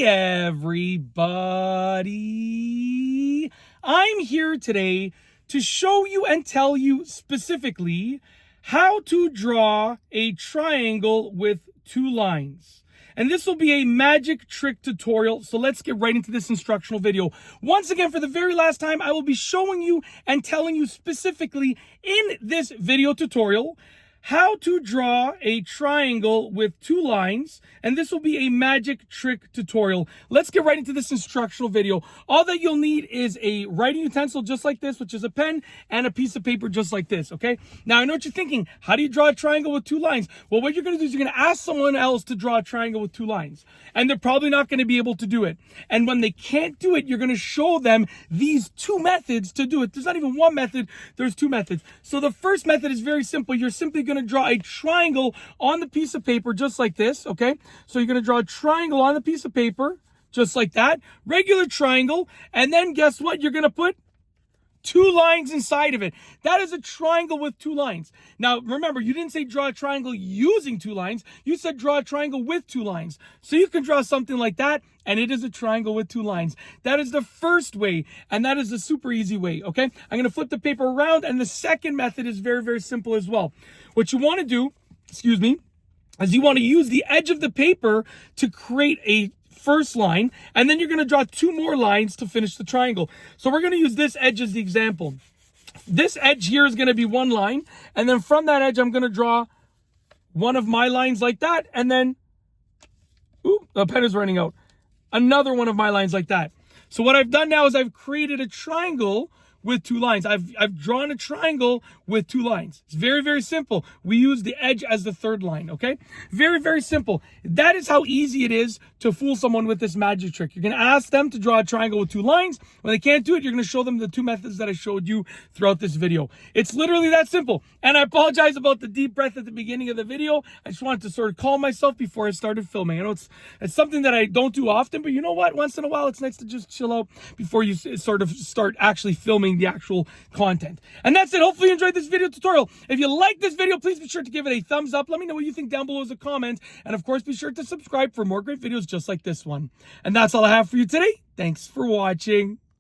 everybody. I'm here today to show you and tell you specifically how to draw a triangle with two lines. And this will be a magic trick tutorial, so let's get right into this instructional video. Once again, for the very last time, I will be showing you and telling you specifically in this video tutorial how to draw a triangle with two lines, and this will be a magic trick tutorial. Let's get right into this instructional video. All that you'll need is a writing utensil just like this, which is a pen, and a piece of paper just like this, okay? Now, I know what you're thinking. How do you draw a triangle with two lines? Well, what you're gonna do is you're gonna ask someone else to draw a triangle with two lines, and they're probably not gonna be able to do it. And when they can't do it, you're gonna show them these two methods to do it. There's not even one method, there's two methods. So the first method is very simple. You're simply gonna draw a triangle on the piece of paper just like this, okay? So you're gonna draw a triangle on the piece of paper just like that, regular triangle, and then guess what? You're gonna put two lines inside of it. That is a triangle with two lines. Now, remember, you didn't say draw a triangle using two lines. You said draw a triangle with two lines. So you can draw something like that, and it is a triangle with two lines. That is the first way, and that is the super easy way, okay? I'm going to flip the paper around, and the second method is very, very simple as well. What you want to do, is you want to use the edge of the paper to create a first line, and then you're going to draw two more lines to finish the triangle. So we're going to use this edge as the example. This edge here is going to be one line, and then from that edge I'm going to draw one of my lines like that, and then the pen is running out, another one of my lines like that. So what I've done now is I've created a triangle with two lines. I've drawn a triangle with two lines. It's very, very simple. We use the edge as the third line, okay? Very, very simple. That is how easy it is to fool someone with this magic trick. You're gonna ask them to draw a triangle with two lines. When they can't do it, you're gonna show them the two methods that I showed you throughout this video. It's literally that simple. And I apologize about the deep breath at the beginning of the video. I just wanted to sort of calm myself before I started filming. I know it's something that I don't do often, but you know what? Once in a while, it's nice to just chill out before you sort of start actually filming the actual content. And that's it. Hopefully you enjoyed this video tutorial. If you like this video, please be sure to give it a thumbs up. Let me know what you think down below as a comment. And of course, be sure to subscribe for more great videos just like this one. And that's all I have for you today. Thanks for watching.